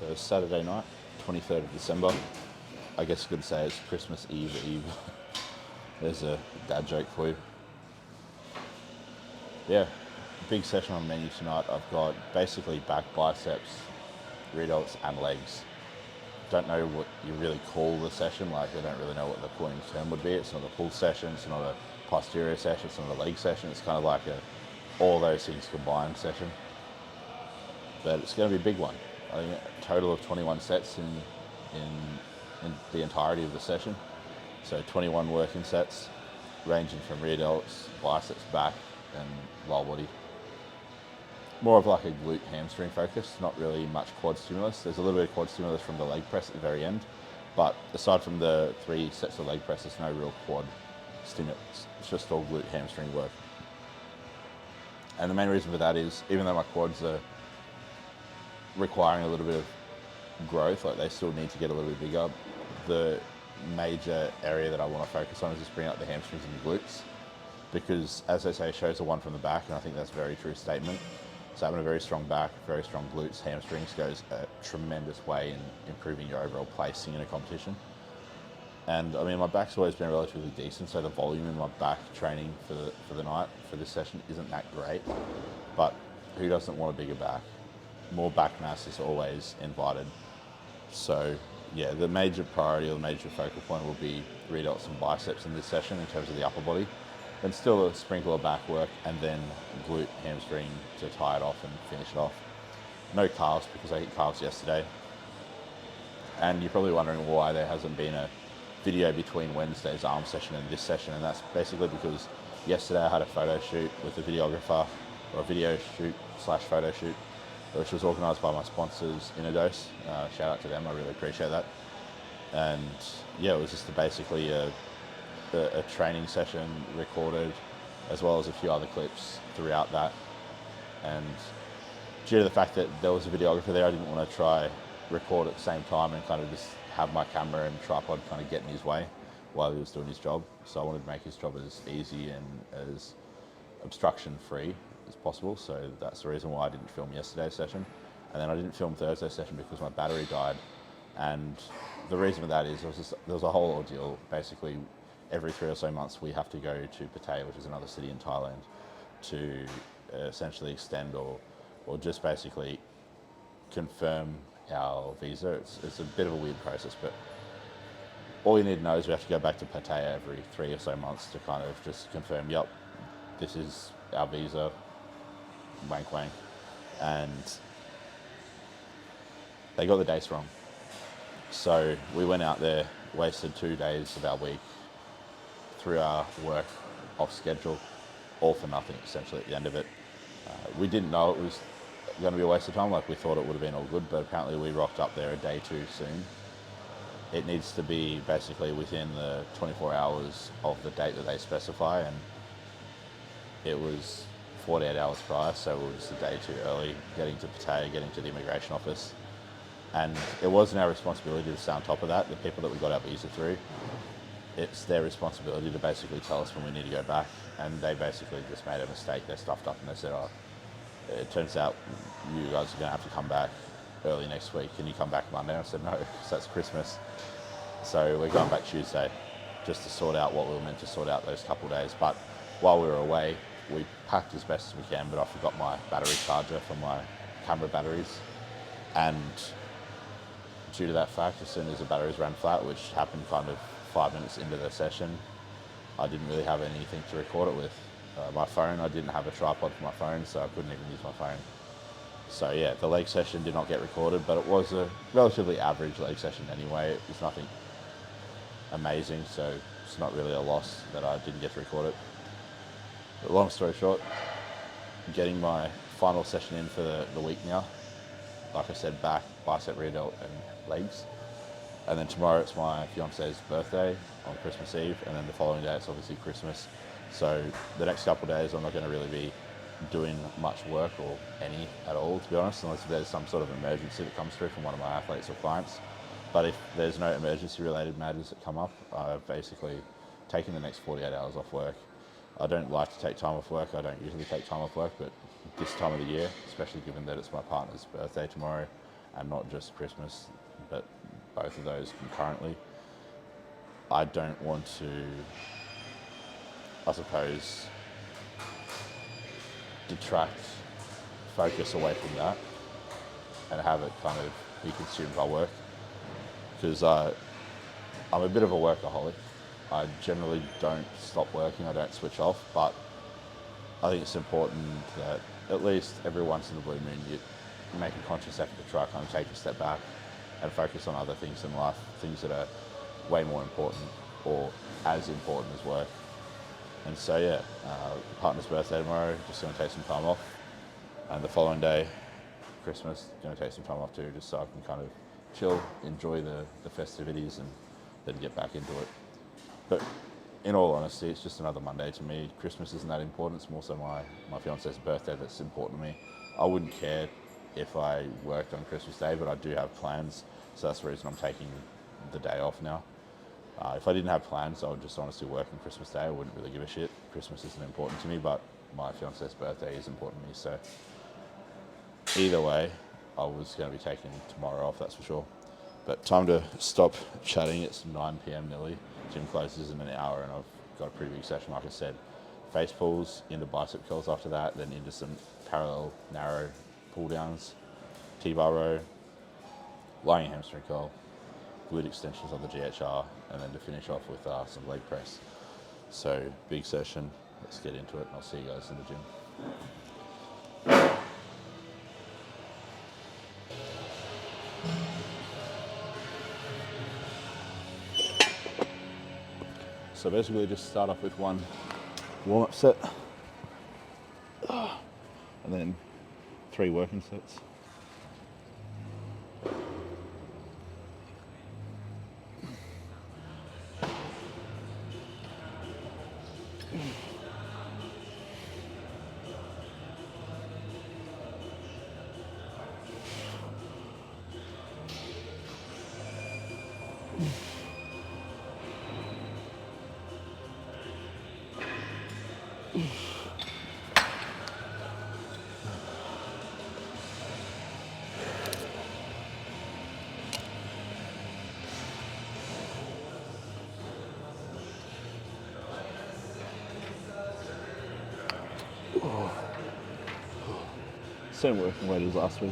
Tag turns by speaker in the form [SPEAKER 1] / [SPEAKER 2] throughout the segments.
[SPEAKER 1] So Saturday night, 23rd of December. I guess you could say it's Christmas Eve. There's a dad joke for you. Yeah, big session on the menu tonight. I've got basically back, biceps, rear delts and legs. Don't know what you really call the session. Like, I don't really know what the pointing term would be. It's not a pull session. It's not a posterior session. It's not a leg session. It's kind of like all those things combined session. But it's going to be a big one. I think a total of 21 sets in the entirety of the session. So 21 working sets, ranging from rear delts, biceps, back, and lower body. More of like a glute hamstring focus, not really much quad stimulus. There's a little bit of quad stimulus from the leg press at the very end, but aside from the 3 sets of leg press, there's no real quad stimulus. It's just all glute hamstring work. And the main reason for that is, even though my quads are requiring a little bit of growth, like they still need to get a little bit bigger, the major area that I want to focus on is just bringing up the hamstrings and the glutes, because as they say, shows the one from the back, and I think that's a very true statement. So having a very strong back, very strong glutes, hamstrings goes a tremendous way in improving your overall placing in a competition. And I mean, my back's always been relatively decent, so the volume in my back training for the night, for this session, isn't that great. But who doesn't want a bigger back? More back mass is always invited. So yeah, the major priority or the major focal point will be rear delts and biceps in this session in terms of the upper body. Then still a sprinkle of back work, and then glute, hamstring to tie it off and finish it off. No calves, because I hit calves yesterday. And you're probably wondering why there hasn't been a video between Wednesday's arm session and this session, and that's basically because yesterday I had a photo shoot with a videographer, or a video shoot / photo shoot, which was organised by my sponsors, Dose. Shout out to them, I really appreciate that. And yeah, it was just basically a training session recorded, as well as a few other clips throughout that. And due to the fact that there was a videographer there, I didn't want to try record at the same time and kind of just have my camera and tripod kind of get in his way while he was doing his job. So I wanted to make his job as easy and as obstruction free as possible. So that's the reason why I didn't film yesterday's session. And then I didn't film Thursday's session because my battery died. And the reason for that is there was a whole ordeal. Basically, every 3 or so months we have to go to Pattaya, which is another city in Thailand, to essentially extend or just basically confirm our visa. It's a bit of a weird process, but all you need to know is we have to go back to Pattaya every 3 or so months to kind of just confirm, yep, this is our visa, wank wank. And they got the dates wrong. So we went out there, wasted 2 days of our week, through our work off schedule, all for nothing essentially at the end of it. We didn't know it was going to be a waste of time. Like, we thought it would have been all good, but apparently we rocked up there a day too soon. It needs to be basically within the 24 hours of the date that they specify, and it was 48 hours prior, so it was a day too early getting to Pattaya, getting to the immigration office. And it wasn't our responsibility to stay on top of that. The people that we got our visa through, it's their responsibility to basically tell us when we need to go back, and they basically just made a mistake. They stuffed up and they said, it turns out you guys are going to have to come back early next week. Can you come back Monday? I said no, because that's Christmas. So we're going back Tuesday just to sort out what we were meant to sort out those couple of days. But while we were away, we packed as best as we can, but I forgot my battery charger for my camera batteries. And due to that fact, as soon as the batteries ran flat, which happened kind of 5 minutes into the session, I didn't really have anything to record it with. My phone, I didn't have a tripod for my phone, so I couldn't even use my phone. So yeah, the leg session did not get recorded, but it was a relatively average leg session anyway. It was nothing amazing, so it's not really a loss that I didn't get to record it. But long story short, getting my final session in for the week now. Like I said, back, bicep, rear delt, and legs. And then tomorrow it's my fiance's birthday on Christmas Eve, and then the following day it's obviously Christmas. So the next couple of days I'm not going to really be doing much work, or any at all, to be honest, unless there's some sort of emergency that comes through from one of my athletes or clients. But if there's no emergency related matters that come up, I've basically taken the next 48 hours off work. I don't like to take time off work. I don't usually take time off work, but this time of the year, especially given that it's my partner's birthday tomorrow, and not just Christmas, but both of those concurrently. I don't want to, I suppose, detract focus away from that and have it kind of be consumed by work, because I'm a bit of a workaholic. I generally don't stop working, I don't switch off, but I think it's important that at least every once in a blue moon you make a conscious effort to try kind of take a step back and focus on other things in life, things that are way more important or as important as work. And so yeah, partner's birthday tomorrow, just going to take some time off, and the following day, Christmas, going to take some time off too, just so I can kind of chill, enjoy the festivities, and then get back into it. But in all honesty, it's just another Monday to me. Christmas isn't that important. It's more so my fiance's birthday that's important to me. I wouldn't care if I worked on Christmas Day, but I do have plans, so that's the reason I'm taking the day off now. If I didn't have plans, I would just honestly work on Christmas Day. I wouldn't really give a shit. Christmas isn't important to me, but my fiance's birthday is important to me, so either way, I was going to be taking tomorrow off, that's for sure. But time to stop chatting. It's 9 p.m. nearly. Gym closes in an hour, and I've got a pretty big session, like I said. Face pulls, into bicep curls after that, then into some parallel, narrow pull downs, T-bar row, lying hamstring curl, glute extensions on the GHR, and then to finish off with some leg press. So big session. Let's get into it, and I'll see you guys in the gym. So basically just start off with one warm-up set and then 3 working sets. Same working weight as last week.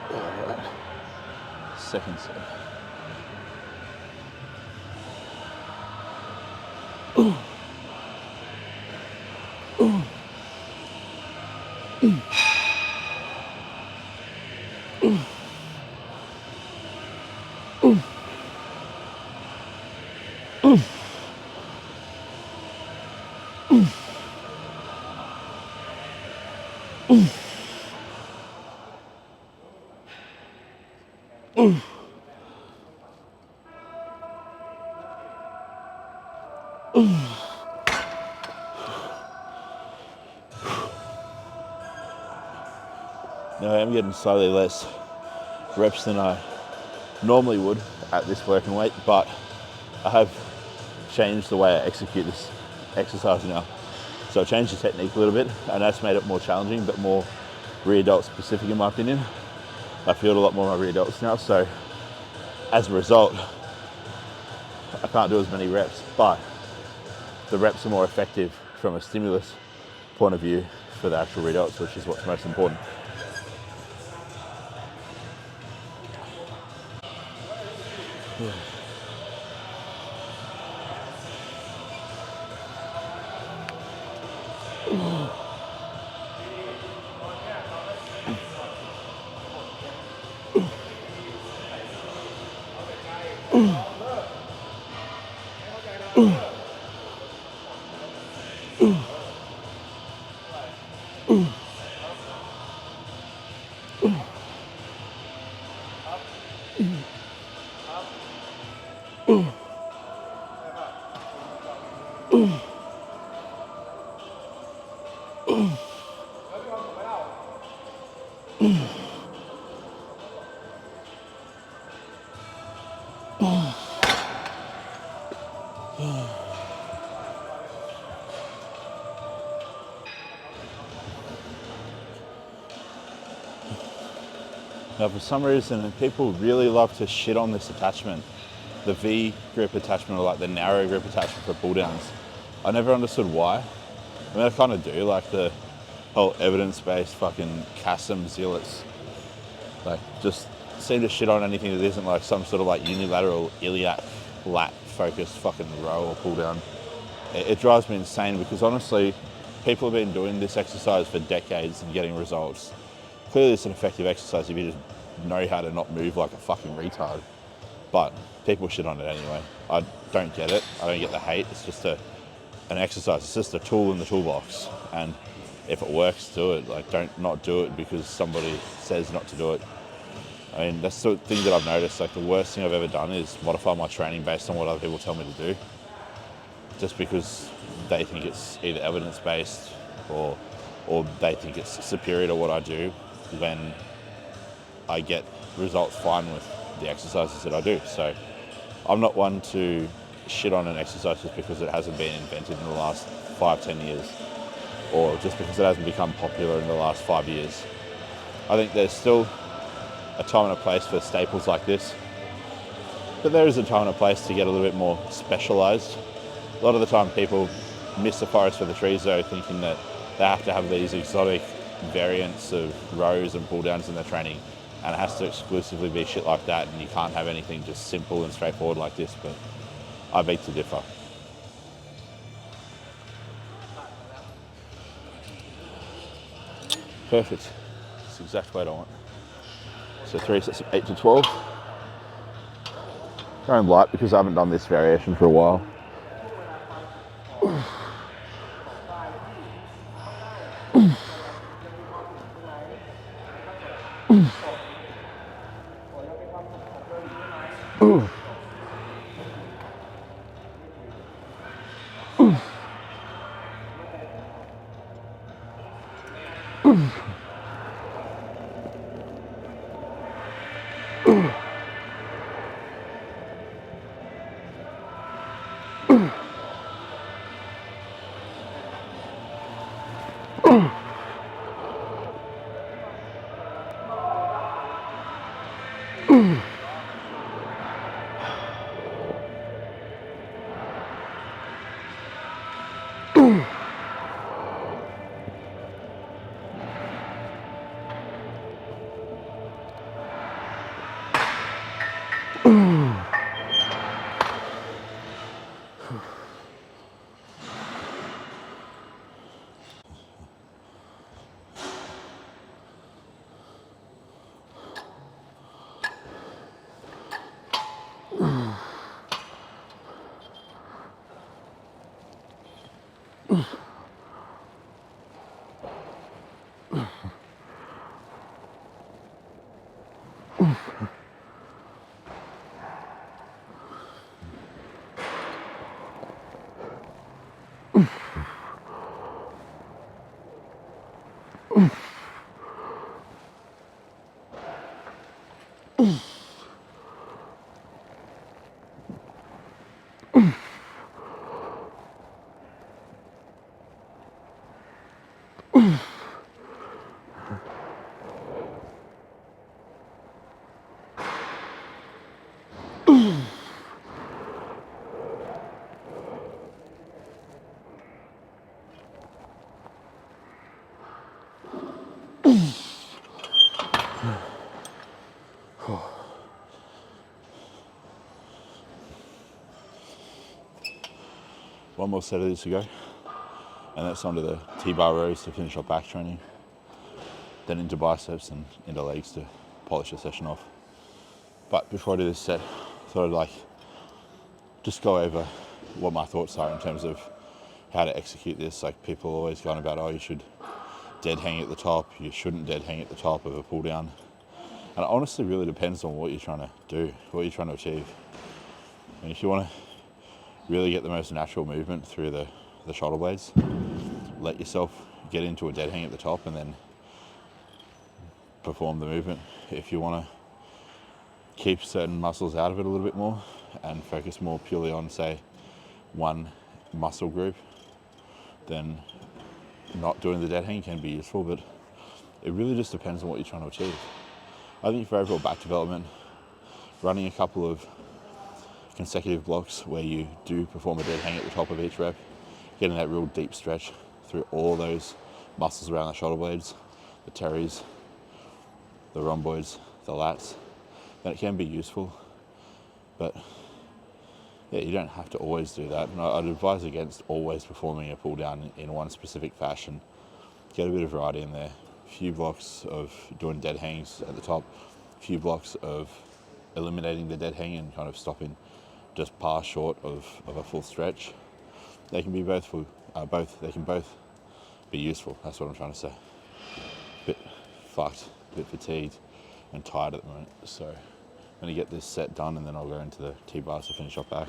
[SPEAKER 1] Alright, second set. Now I am getting slightly less reps than I normally would at this working weight, but I have changed the way I execute this exercise now. So I changed the technique a little bit, and that's made it more challenging, but more rear delt specific in my opinion. I feel a lot more of my rear delts now, so as a result, I can't do as many reps, but the reps are more effective from a stimulus point of view for the actual rear delts, which is what's most important. Yeah. Now, for some reason, people really love to shit on this attachment, the V grip attachment, or like the narrow grip attachment for pull downs. I never understood why. I mean, I kind of do, like the whole evidence-based fucking Kassem zealots. Like, just seem to shit on anything that isn't like some sort of like unilateral iliac lat focused fucking row or pull down. It drives me insane because honestly, people have been doing this exercise for decades and getting results. Clearly it's an effective exercise if you just know how to not move like a fucking retard. But people shit on it anyway. I don't get it. I don't get the hate. It's just an exercise. It's just a tool in the toolbox. And if it works, do it. Like, don't not do it because somebody says not to do it. I mean, that's the thing that I've noticed. Like, the worst thing I've ever done is modify my training based on what other people tell me to do. Just because they think it's either evidence-based or they think it's superior to what I do, when I get results fine with the exercises that I do. So I'm not one to shit on an exercise just because it hasn't been invented in the last 5-10 years, or just because it hasn't become popular in the last 5 years. I think there's still a time and a place for staples like this, but there is a time and a place to get a little bit more specialized. A lot of the time people miss the forest for the trees though, thinking that they have to have these exotic variants of rows and pull downs in their training, and it has to exclusively be shit like that, and you can't have anything just simple and straightforward like this. But I beg to differ. Perfect. That's the exact weight I want. So 3 sets of 8 to 12. Going light because I haven't done this variation for a while. One more set of these to go, and that's onto the T-bar rows to finish off back training, then into biceps and into legs to polish the session off. But before I do this set, I thought I'd just go over what my thoughts are in terms of how to execute this. Like, people are always going about, oh, you should dead hang at the top, you shouldn't dead hang at the top of a pull down. And it honestly really depends on what you're trying to do, what you're trying to achieve. And if you want to really get the most natural movement through the shoulder blades, let yourself get into a dead hang at the top and then perform the movement. If you want to keep certain muscles out of it a little bit more and focus more purely on, say, one muscle group, then not doing the dead hang can be useful, but it really just depends on what you're trying to achieve. I think for overall back development, running a couple of consecutive blocks where you do perform a dead hang at the top of each rep, getting that real deep stretch through all those muscles around the shoulder blades, the teres, the rhomboids, the lats, then it can be useful. But yeah, you don't have to always do that. And I'd advise against always performing a pull down in one specific fashion. Get a bit of variety in there. A few blocks of doing dead hangs at the top, a few blocks of eliminating the dead hang and kind of stopping just past short of a full stretch. They can be both. They can both be useful. That's what I'm trying to say. Bit fucked, bit fatigued, and tired at the moment. So I'm going to get this set done, and then I'll go into the T-bars to finish off back.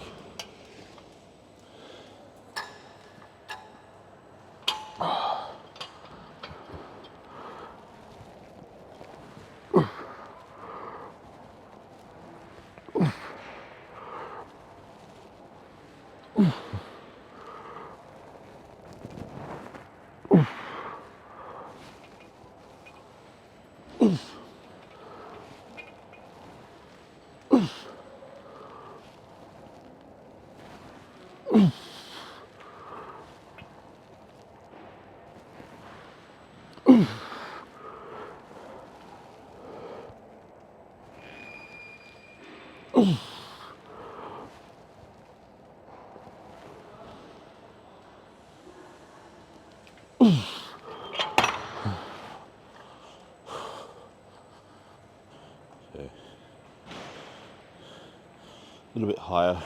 [SPEAKER 1] A little bit higher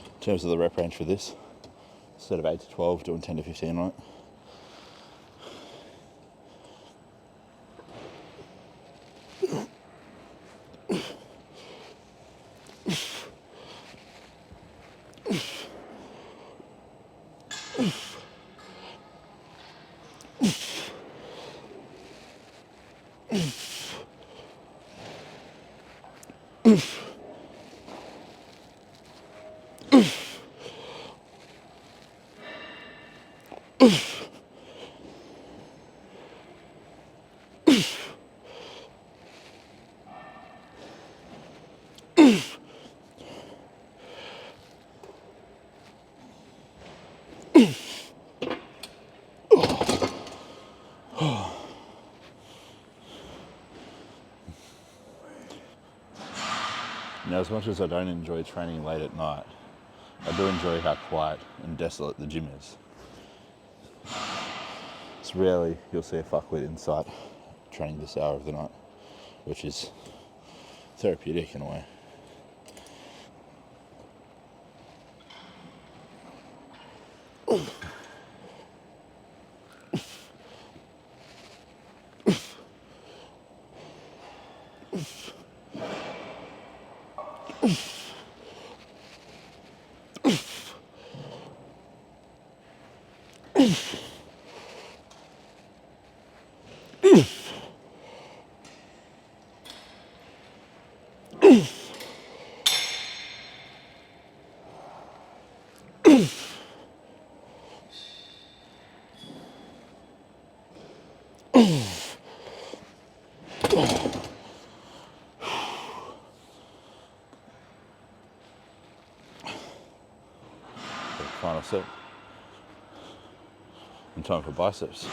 [SPEAKER 1] in terms of the rep range for this. Instead of 8 to 12, doing 10 to 15 on it. Now, as much as I don't enjoy training late at night, I do enjoy how quiet and desolate the gym is. It's rarely you'll see a fuckwit inside training this hour of the night, which is therapeutic in a way. Final set. And time for biceps.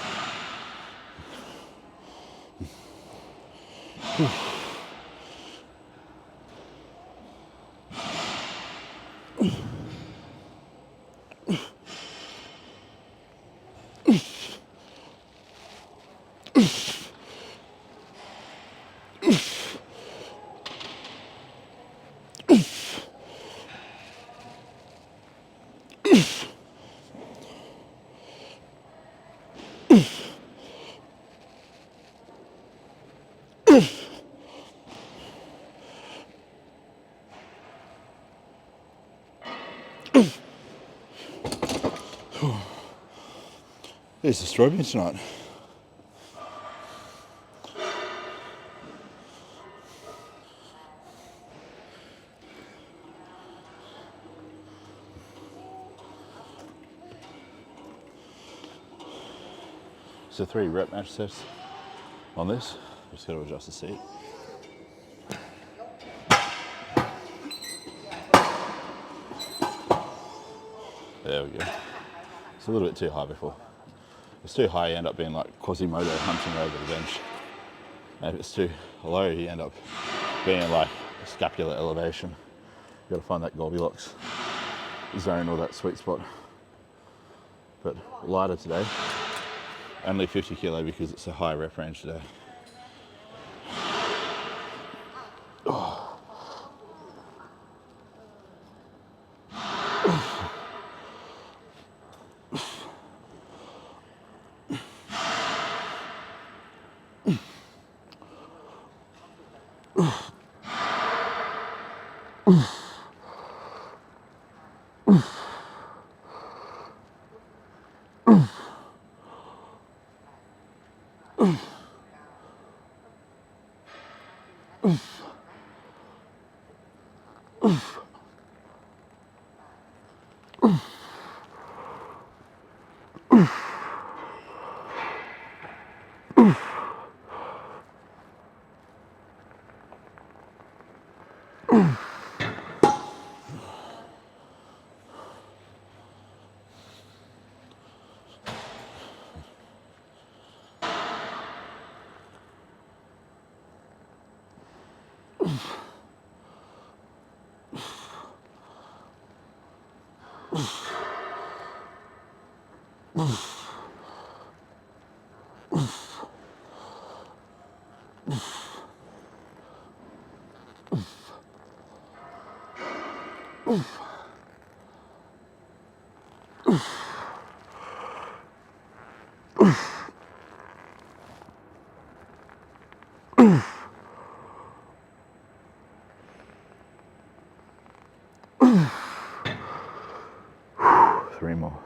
[SPEAKER 1] He's destroyed me tonight. So 3 rep match sets on this. Just got to adjust the seat. There we go. It's a little bit too high before. If it's too high, you end up being like Quasimodo hunting over the bench. And if it's too low, you end up being like a scapular elevation. You got to find that Goldilocks zone or that sweet spot. But lighter today. Only 50 kilo because it's a high rep range today. Three more.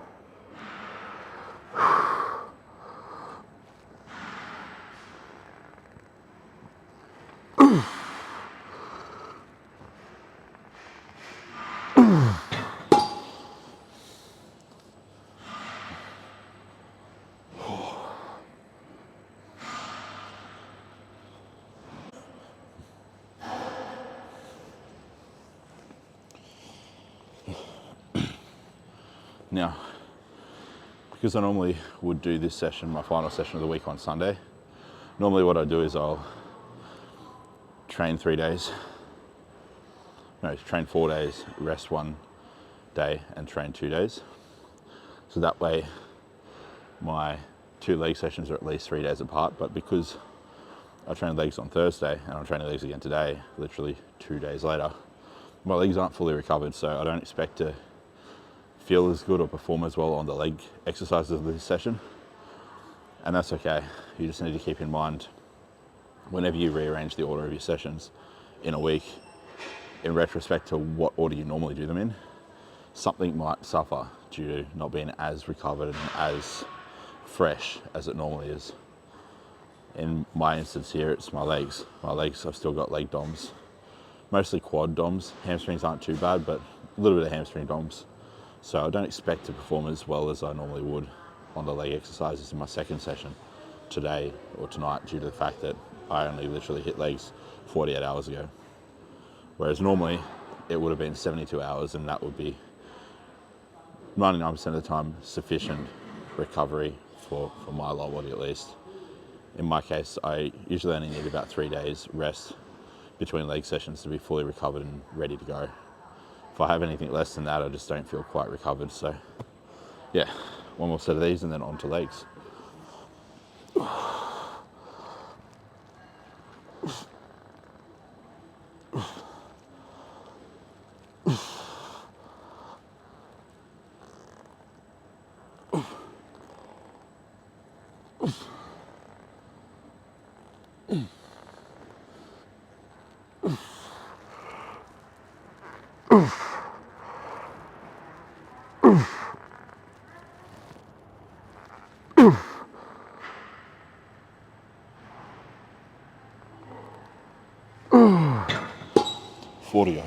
[SPEAKER 1] Now, because I normally would do this session, my final session of the week on Sunday, normally what I do is I'll train 3 days, no, train 4 days, rest 1 day and train 2 days. So that way my 2 leg sessions are at least 3 days apart, but because I train legs on Thursday and I'm training legs again today, literally 2 days later, my legs aren't fully recovered, so I don't expect to feel as good or perform as well on the leg exercises of this session. And that's okay. You just need to keep in mind, whenever you rearrange the order of your sessions in a week, in retrospect to what order you normally do them in, something might suffer due to not being as recovered and as fresh as it normally is. In my instance here, it's my legs. My legs, I've still got leg DOMs, mostly quad DOMs. Hamstrings aren't too bad, but a little bit of hamstring DOMs. So I don't expect to perform as well as I normally would on the leg exercises in my second session today or tonight, due to the fact that I only literally hit legs 48 hours ago. Whereas normally it would have been 72 hours, and that would be 99% of the time sufficient recovery for my lower body at least. In my case, I usually only need about 3 days rest between leg sessions to be fully recovered and ready to go. If I have anything less than that, I just don't feel quite recovered. So yeah, 1 more set of these and then on to legs. 4 to go.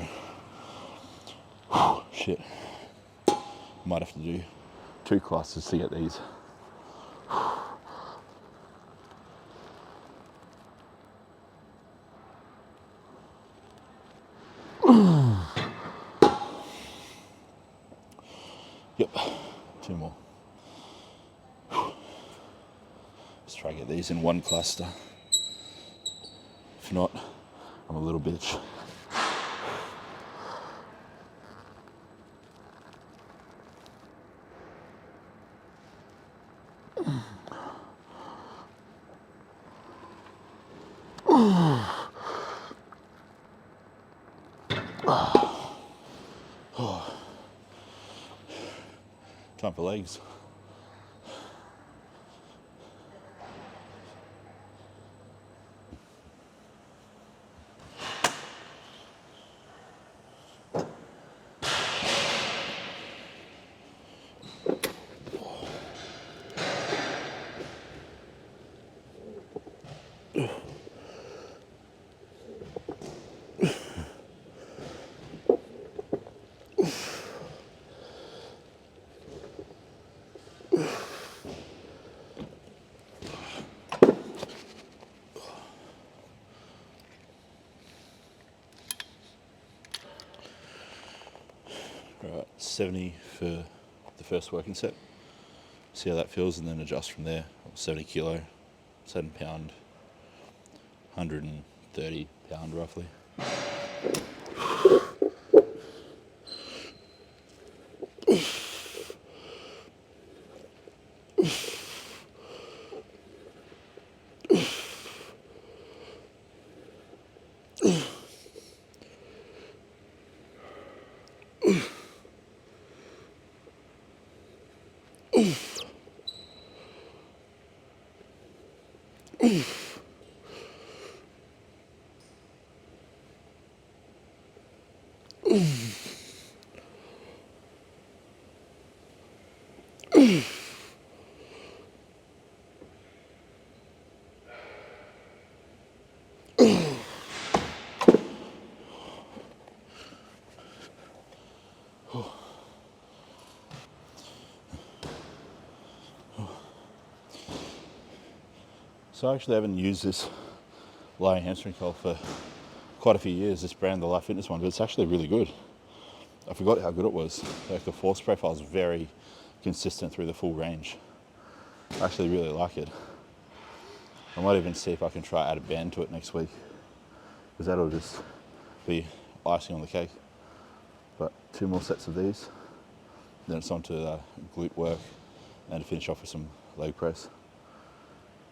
[SPEAKER 1] Shit. Might have to do 2 classes to get these. Yep, 2 more. Let's try to get these in 1 cluster. If not, I'm a little bitch. Time for legs. Right, 70 for the first working set. See how that feels and then adjust from there. 70 kilo, 7 pound, 130 pound roughly. So I actually haven't used this lying hamstring curl for quite a few years, this brand, the Life Fitness one, but it's actually really good. I forgot how good it was. Like the force profile is very consistent through the full range. I actually really like it. I might even see if I can try add a band to it next week, because that'll just be icing on the cake. But 2 more sets of these, then it's on to glute work and to finish off with some leg press.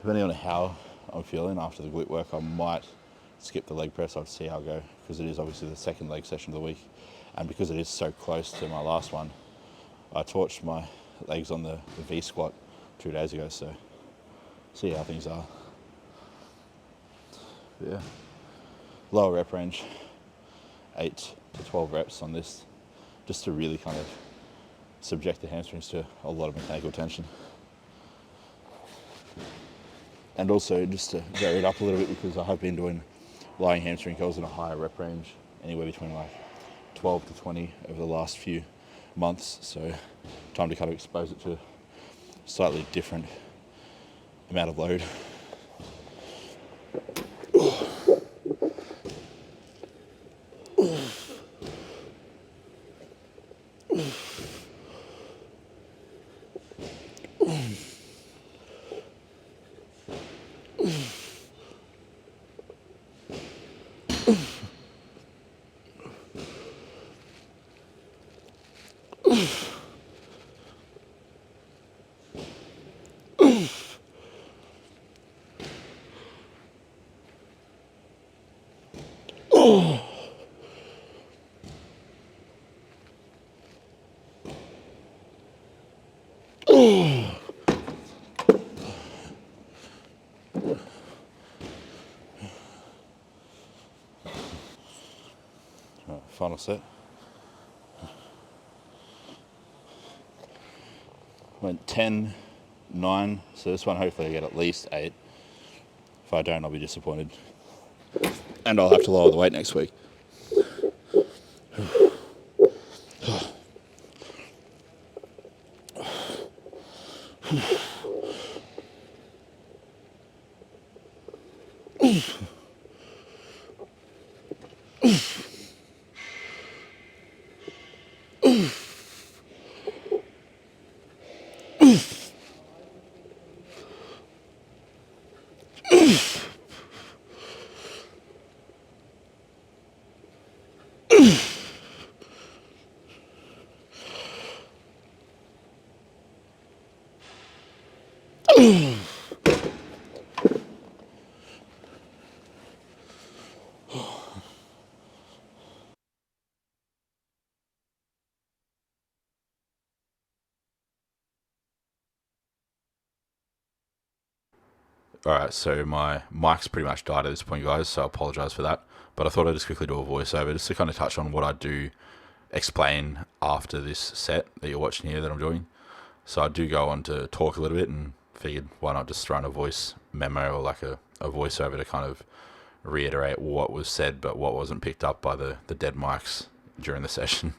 [SPEAKER 1] Depending on how I'm feeling after the glute work, I might skip the leg press. I'll see how I go, because it is obviously the second leg session of the week. And because it is so close to my last one, I torched my legs on the V squat 2 days ago, so see how things are. But yeah, lower rep range, 8 to 12 reps on this, just to really kind of subject the hamstrings to a lot of mechanical tension. And also just to vary it up a little bit, because I have been doing lying hamstring curls in a higher rep range, anywhere between like 12 to 20 over the last few months. So time to kind of expose it to a slightly different amount of load. Right, final set. Went 10, 9, so this one hopefully I get at least 8. If I don't, I'll be disappointed. And I'll have to lower the weight next week.
[SPEAKER 2] Alright, so my mic's pretty much died at this point, guys, so I apologise for that. But I thought I'd just quickly do a voiceover just to kind of touch on what I do explain after this set that you're watching here that I'm doing. So I do go on to talk a little bit and figured why not just throw in a voice memo or like a voiceover to kind of reiterate what was said but what wasn't picked up by the dead mics during the session.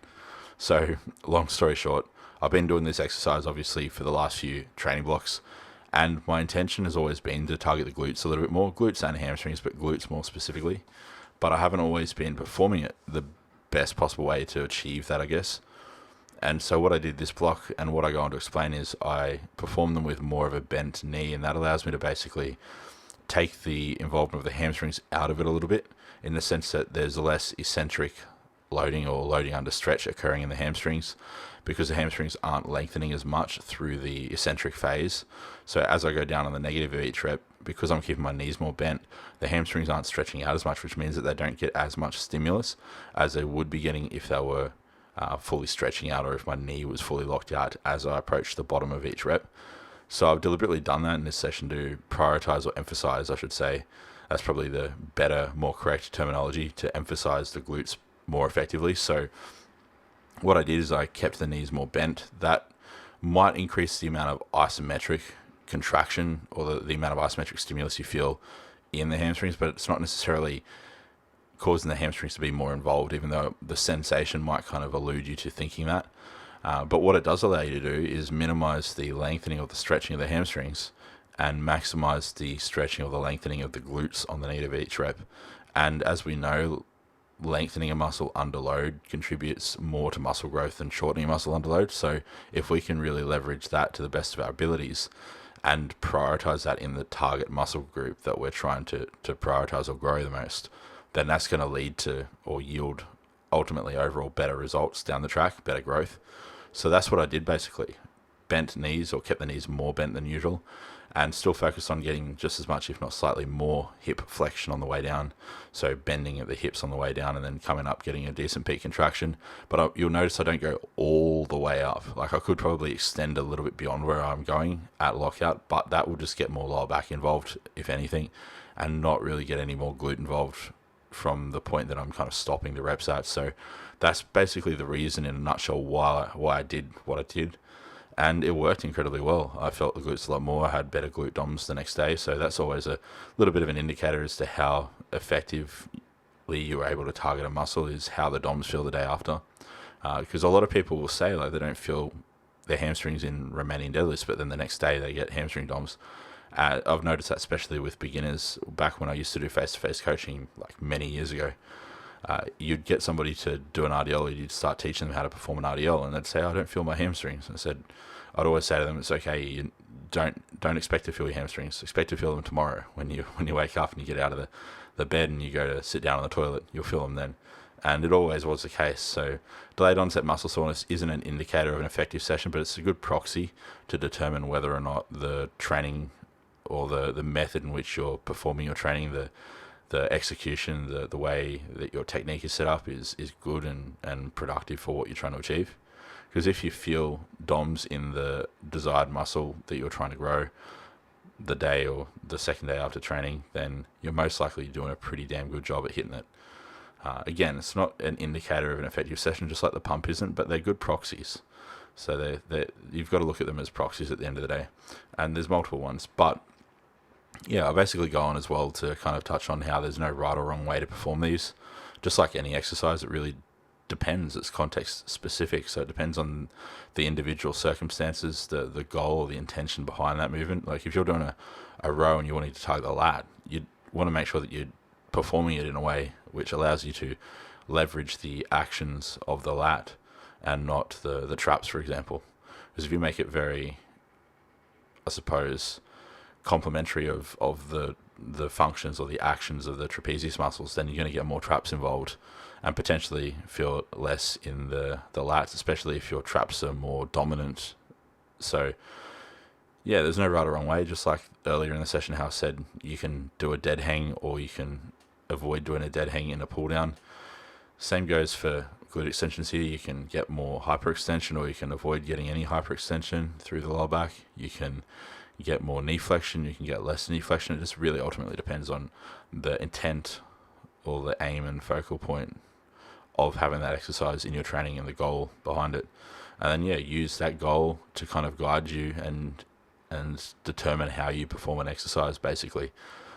[SPEAKER 2] So, long story short, I've been doing this exercise obviously for the last few training blocks, and my intention has always been to target the glutes a little bit more, glutes and hamstrings, but glutes more specifically. But I haven't always been performing it the best possible way to achieve that, I guess. And so what I did this block and what I go on to explain is I perform them with more of a bent knee, and that allows me to basically take the involvement of the hamstrings out of it a little bit, in the sense that there's less eccentric loading or loading under stretch occurring in the hamstrings, because the hamstrings aren't lengthening as much through the eccentric phase. So as I go down on the negative of each rep, because I'm keeping my knees more bent, the hamstrings aren't stretching out as much, which means that they don't get as much stimulus as they would be getting if they were fully stretching out, or if my knee was fully locked out as I approach the bottom of each rep. So I've deliberately done that in this session to prioritize, or emphasize, I should say. That's probably the better, more correct terminology, to emphasize the glutes more effectively. So what I did is I kept the knees more bent. That might increase the amount of isometric contraction, or the amount of isometric stimulus you feel in the hamstrings, but it's not necessarily causing the hamstrings to be more involved, even though the sensation might kind of elude you to thinking that. But what it does allow you to do is minimize the lengthening or the stretching of the hamstrings, and maximize the stretching or the lengthening of the glutes on the need of each rep. And as we know, lengthening a muscle under load contributes more to muscle growth than shortening a muscle under load. So if we can really leverage that to the best of our abilities and prioritize that in the target muscle group that we're trying to prioritize or grow the most, then that's going to lead to, or yield, ultimately overall better results down the track, better growth. So that's what I did basically. Bent knees, or kept the knees more bent than usual, and still focused on getting just as much, if not slightly more, hip flexion on the way down. So bending at the hips on the way down, and then coming up, getting a decent peak contraction. But you'll notice I don't go all the way up. Like, I could probably extend a little bit beyond where I'm going at lockout, but that will just get more lower back involved, if anything, and not really get any more glute involved from the point that I'm kind of stopping the reps at. So that's basically the reason in a nutshell why I did what I did. And it worked incredibly well. I felt the glutes a lot more. I had better glute DOMs the next day. So that's always a little bit of an indicator as to how effectively you were able to target a muscle, is how the DOMs feel the day after. Because a lot of people will say like they don't feel their hamstrings in Romanian deadlifts, but then the next day they get hamstring DOMs. I've noticed that especially with beginners. Back when I used to do face-to-face coaching, like many years ago, you'd get somebody to do an RDL, you'd start teaching them how to perform an RDL, and they'd say, "I don't feel my hamstrings." I'd always say to them, "It's okay. You don't expect to feel your hamstrings. Expect to feel them tomorrow when you wake up and you get out of the bed and you go to sit down on the toilet. You'll feel them then." And it always was the case. So delayed onset muscle soreness isn't an indicator of an effective session, but it's a good proxy to determine whether or not the training, or the method in which you're performing your training, the execution, the way that your technique is set up is good and productive for what you're trying to achieve. Because if you feel DOMs in the desired muscle that you're trying to grow the day or the second day after training, then you're most likely doing a pretty damn good job at hitting it. Again, it's not an indicator of an effective session, just like the pump isn't, but they're good proxies. So you've got to look at them as proxies at the end of the day. And there's multiple ones. But yeah, I basically go on as well to kind of touch on how there's no right or wrong way to perform these. Just like any exercise, it really depends. It's context specific, so it depends on the individual circumstances, the goal, the intention behind that movement. Like if you're doing a row and you're wanting to target the lat, you want to make sure that you're performing it in a way which allows you to leverage the actions of the lat and not the traps, for example. Because if you make it very, I suppose, complementary of the functions or the actions of the trapezius muscles, then you're going to get more traps involved and potentially feel less in the lats, especially if your traps are more dominant. So yeah, there's no right or wrong way. Just like earlier in the session how I said you can do a dead hang or you can avoid doing a dead hang in a pull down. Same goes for glute extensions here. You can get more hyperextension or you can avoid getting any hyperextension through the lower back. You can get more knee flexion, you can get less knee flexion. It just really ultimately depends on the intent or the aim and focal point of having that exercise in your training and the goal behind it. And then yeah, use that goal to kind of guide you and determine how you perform an exercise basically.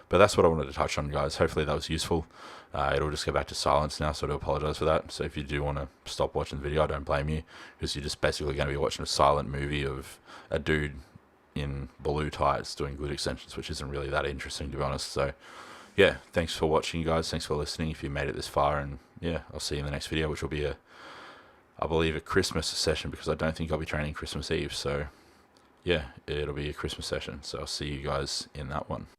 [SPEAKER 2] But that's what I wanted to touch on, guys. Hopefully that was useful. It'll just go back to silence now, so I do apologize for that. So if you do want to stop watching the video, I don't blame you, because you're just basically going to be watching a silent movie of a dude in blue tights doing glute extensions, which isn't really that interesting, to be honest. So yeah, thanks for watching, guys. Thanks for listening if you made it this far, and yeah, I'll see you in the next video, which will be I believe a Christmas session, because I don't think I'll be training Christmas Eve. So yeah, it'll be a Christmas session, so I'll see you guys in that one.